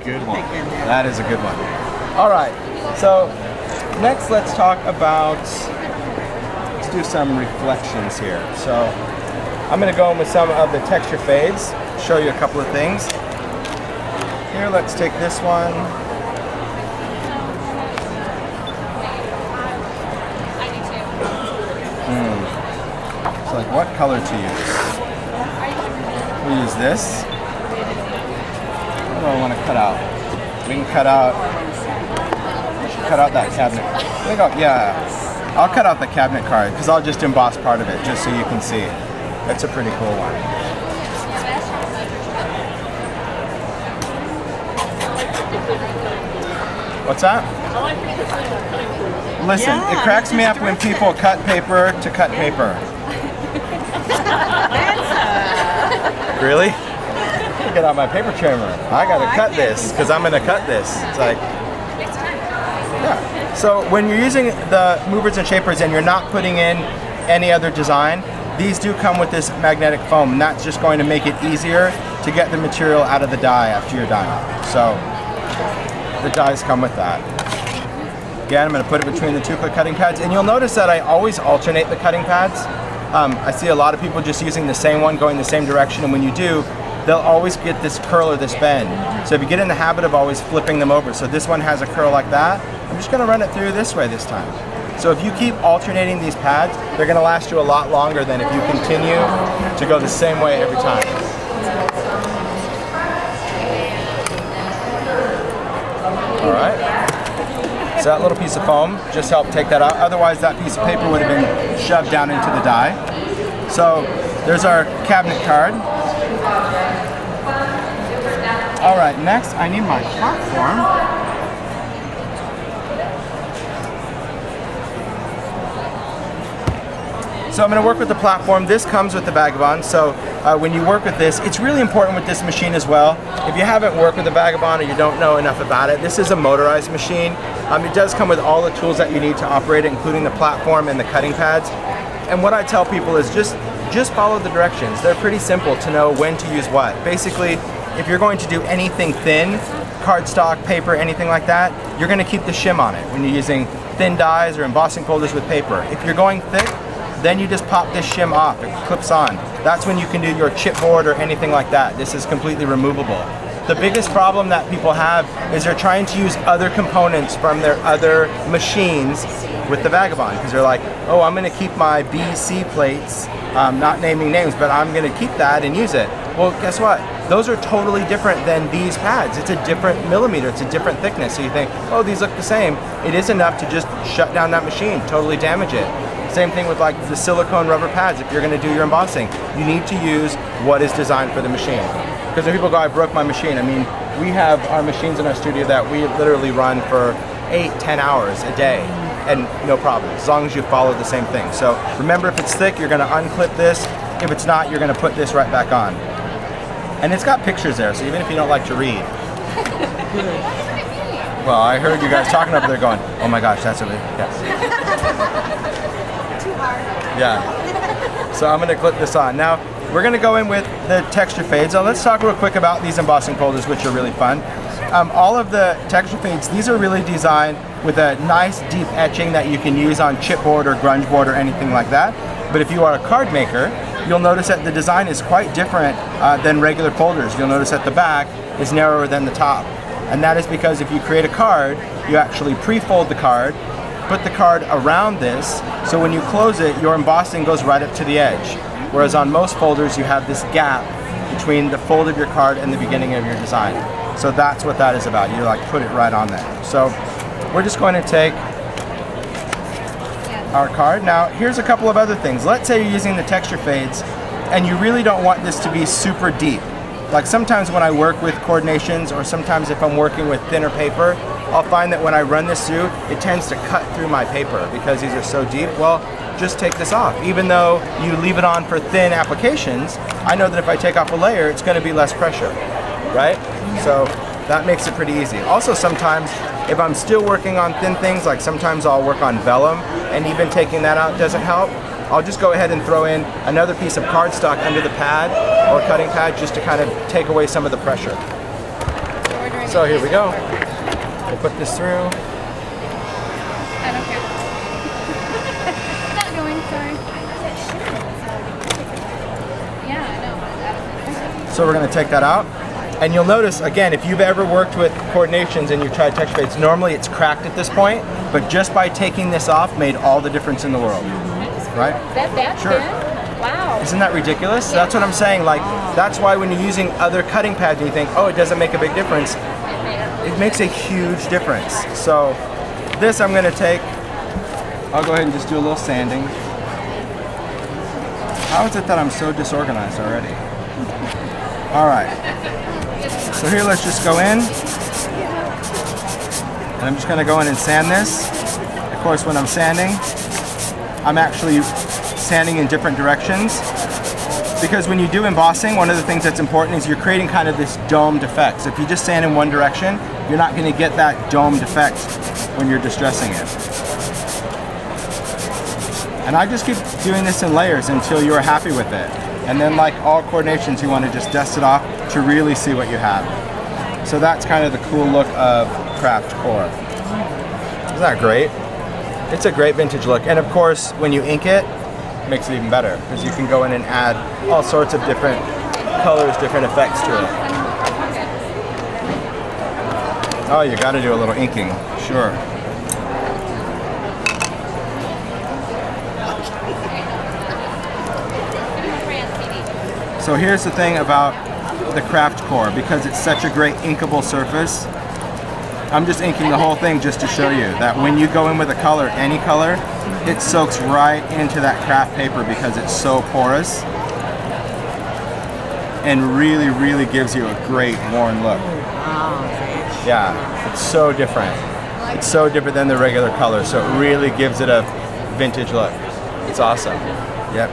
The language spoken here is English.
good one. That is a good one. All right, so next let's talk about, let's do some reflections here. So I'm gonna go in with some of the texture fades, show you a couple of things. Here, let's take this one. So like what color to use? We use this. What do I want to cut out? We can cut out that cabinet. I'll cut out the cabinet card because I'll just emboss part of it just so you can see. That's a pretty cool one. What's that? Listen, it cracks me up when people cut paper to cut paper. Really? Get out my paper trimmer. I gotta cut this because I'm gonna cut this. It's like, yeah. So when you're using the movers and shapers and you're not putting in any other design, these do come with this magnetic foam, and that's just going to make it easier to get the material out of the die after you're done. So the dies come with that. Again, I'm going to put it between the two quick cutting pads, and you'll notice that I always alternate the cutting pads. I see a lot of people just using the same one, going the same direction, and when you do, they'll always get this curl or this bend. So if you get in the habit of always flipping them over, so this one has a curl like that, I'm just going to run it through this way this time. So if you keep alternating these pads, they're going to last you a lot longer than if you continue to go the same way every time. All right. So that little piece of foam just helped take that out. Otherwise, that piece of paper would have been shoved down into the die. So there's our cabinet card. All right, next I need my platform. So I'm going to work with the platform. This comes with the Vagabond, so when you work with this, it's really important with this machine as well. If you haven't worked with the Vagabond or you don't know enough about it, this is a motorized machine. It does come with all the tools that you need to operate it, including the platform and the cutting pads. And what I tell people is just follow the directions. They're pretty simple to know when to use what. Basically, if you're going to do anything thin, cardstock, paper, anything like that, you're going to keep the shim on it when you're using thin dies or embossing folders with paper. If you're going thick, then you just pop this shim off, it clips on. That's when you can do your chipboard or anything like that. This is completely removable. The biggest problem that people have is they're trying to use other components from their other machines with the Vagabond, because they're like, oh, I'm gonna keep my BC plates, not naming names, but I'm gonna keep that and use it. Well, guess what? Those are totally different than these pads. It's a different millimeter, it's a different thickness. So you think, oh, these look the same. It is enough to just shut down that machine, totally damage it. Same thing with like the silicone rubber pads. If you're going to do your embossing, you need to use what is designed for the machine. Because when people go, I broke my machine, I mean, we have our machines in our studio that we literally run for 8-10 hours a day and no problem, as long as you follow the same thing. So remember, if it's thick, you're going to unclip this. If it's not, you're going to put this right back on. And it's got pictures there, so even if you don't like to read. Well, I heard you guys talking over there going, oh my gosh, that's a yes. Yeah. So I'm going to clip this on. Now, we're going to go in with the texture fades. Now, let's talk real quick about these embossing folders, which are really fun. All of the texture fades, these are really designed with a nice deep etching that you can use on chipboard or grunge board or anything like that. But if you are a card maker, you'll notice that the design is quite different than regular folders. You'll notice that the back is narrower than the top. And that is because if you create a card, you actually pre-fold the card, put the card around this, so when you close it, your embossing goes right up to the edge. Whereas on most folders, you have this gap between the fold of your card and the beginning of your design. So that's what that is about. You like put it right on there. So we're just going to take our card. Now, here's a couple of other things. Let's say you're using the texture fades and you really don't want this to be super deep. Like sometimes when I work with coordinations, or sometimes if I'm working with thinner paper, I'll find that when I run this through, it tends to cut through my paper because these are so deep. Well, just take this off. Even though you leave it on for thin applications, I know that if I take off a layer, it's going to be less pressure, right? So that makes it pretty easy. Also, sometimes if I'm still working on thin things, like sometimes I'll work on vellum, and even taking that out doesn't help, I'll just go ahead and throw in another piece of cardstock under the pad or cutting pad just to kind of take away some of the pressure. So here we go. We'll put this through. I don't care. Not going, sorry. Yeah, I know. So we're going to take that out. And you'll notice, again, if you've ever worked with coordinations and you've tried texture fades, normally it's cracked at this point, but just by taking this off made all the difference in the world. Right? That Sure. thin? Wow. Isn't that ridiculous? Yeah. That's what I'm saying. Like, that's why when you're using other cutting pads and you think, oh, it doesn't make a big difference, it makes a huge difference. So this I'm going to take, I'll go ahead and just do a little sanding. How is it that I'm so disorganized already? All right. So here, let's just go in. And I'm just going to go in and sand this. Of course, when I'm sanding, I'm actually sanding in different directions. Because when you do embossing, one of the things that's important is you're creating kind of this domed effect. So if you just sand in one direction, you're not going to get that domed effect when you're distressing it. And I just keep doing this in layers until you're happy with it. And then, like all coordinations, you want to just dust it off to really see what you have. So that's kind of the cool look of Kraft-Core. Isn't that great? It's a great vintage look. And of course, when you ink it, it makes it even better because you can go in and add all sorts of different colors, different effects to it. Oh, you got to do a little inking, sure. So here's the thing about the Kraft-Core, because it's such a great inkable surface. I'm just inking the whole thing just to show you that when you go in with a color, any color, it soaks right into that craft paper because it's so porous and really, really gives you a great worn look. Yeah, it's so different. It's so different than the regular color, so it really gives it a vintage look. It's awesome. Yep.